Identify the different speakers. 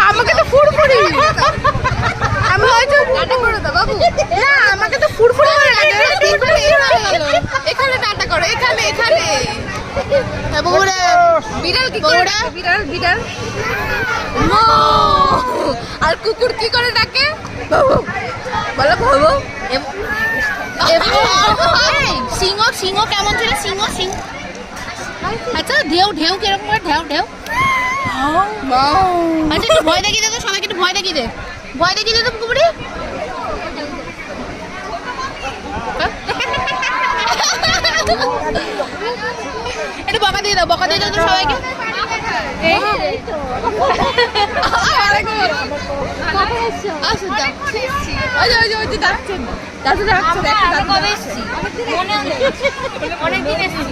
Speaker 1: আমাকে তো ফুরফুরি আমি হয়তো আমাকে তো ফুরফুরি এখানে টাটা করো এখানে এখানে বিড়াল কি করে বিড়াল বিড়াল আর কুকুর কি করে ডাকে বলো ভাবো সিংহ সিংহ কেমন ছিল সিংহ সিংহ আচ্ছা ঢেউ ঢেউ কিরকম করে ঢেউ ঢেউ আচ্ছা একটু ভয় দেখিয়ে দে তো সবাইকে একটু ভয় দেখিয়ে দে তো কুকুরি একটু বকা দিয়ে দাও তো সবাইকে অনেকদিন এসেছি